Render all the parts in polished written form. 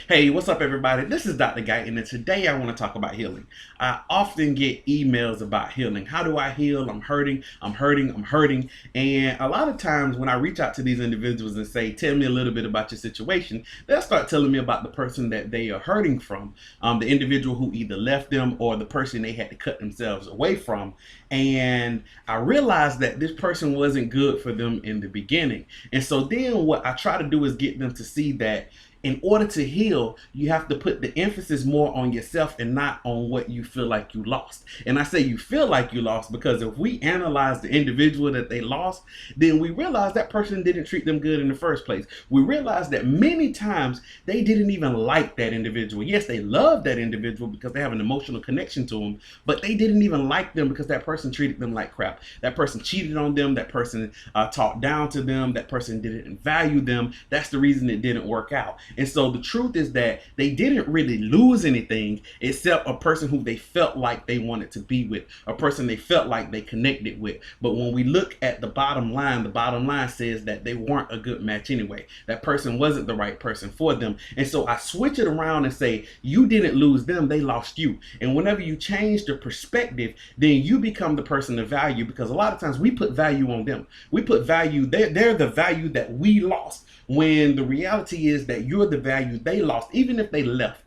Hey, what's up, everybody? This is Dr. Guyton, and today I want to talk about healing. I often get emails about healing. How do I heal? I'm hurting, I'm hurting, I'm hurting. And a lot of times when I reach out to these individuals and say, tell me a little bit about your situation, they'll start telling me about the person that they are hurting from, the individual who either left them or the person they had to cut themselves away from. And I realized that this person wasn't good for them in the beginning. And so then what I try to do is get them to see that in order to heal, you have to put the emphasis more on yourself and not on what you feel like you lost. And I say you feel like you lost because if we analyze the individual that they lost, then we realize that person didn't treat them good in the first place. We realize that many times they didn't even like that individual. Yes, they love that individual because they have an emotional connection to them, but they didn't even like them because that person treated them like crap. That person cheated on them. That person talked down to them. That person didn't value them. That's the reason it didn't work out. And so the truth is that they didn't really lose anything except a person who they felt like they wanted to be with, a person they felt like they connected with. But when we look at the bottom line says that they weren't a good match anyway. That person wasn't the right person for them. And so I switch it around and say, you didn't lose them, they lost you. And whenever you change the perspective, then you become the person of value, because a lot of times we put value on them. We put value, they're the value that we lost, when the reality is that you're the value they lost, even if they left.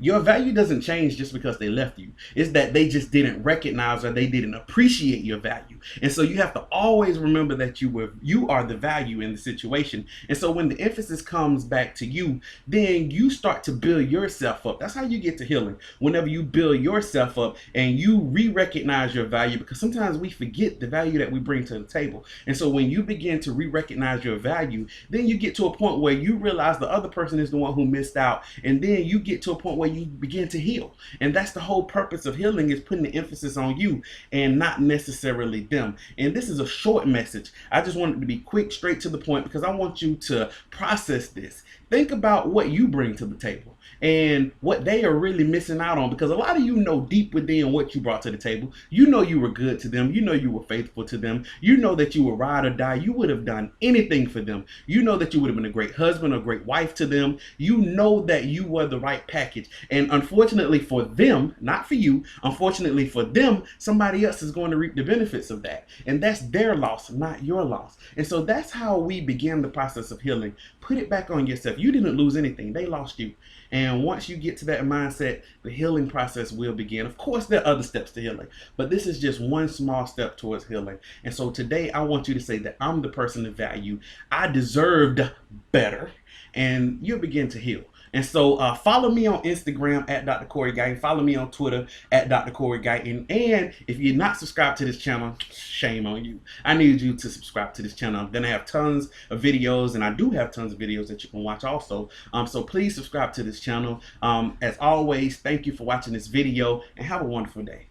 Your value doesn't change just because they left you. It's that they just didn't recognize or they didn't appreciate your value. And so you have to always remember that you are the value in the situation. And so when the emphasis comes back to you, then you start to build yourself up. That's how you get to healing. Whenever you build yourself up and you re-recognize your value, because sometimes we forget the value that we bring to the table. And so when you begin to re-recognize your value, then you get to a point where you realize the other person is the one who missed out. And then you get to a point where you begin to heal. And that's the whole purpose of healing, is putting the emphasis on you and not necessarily them. And this is a short message. I just want it to be quick, straight to the point, because I want you to process this. Think about what you bring to the table and what they are really missing out on, because a lot of you know deep within what you brought to the table. You know you were good to them. You know you were faithful to them. You know that you were ride or die. You would have done anything for them. You know that you would have been a great husband or great wife to them. You know that you were the right package. And unfortunately for them, not for you, unfortunately for them, somebody else is going to reap the benefits of that. And that's their loss, not your loss. And so that's how we begin the process of healing. Put it back on yourself. You didn't lose anything. They lost you. And once you get to that mindset, the healing process will begin. Of course, there are other steps to healing, but this is just one small step towards healing. And so today I want you to say that I'm the person of value. I deserved better. And you'll begin to heal. And so follow me on Instagram at Dr. Corey Guyton. Follow me on Twitter at Dr. Corey Guyton. And if you're not subscribed to this channel, shame on you. I need you to subscribe to this channel. I'm going to have tons of videos, and I do have tons of videos that you can watch also. So please subscribe to this channel. As always, thank you for watching this video, and have a wonderful day.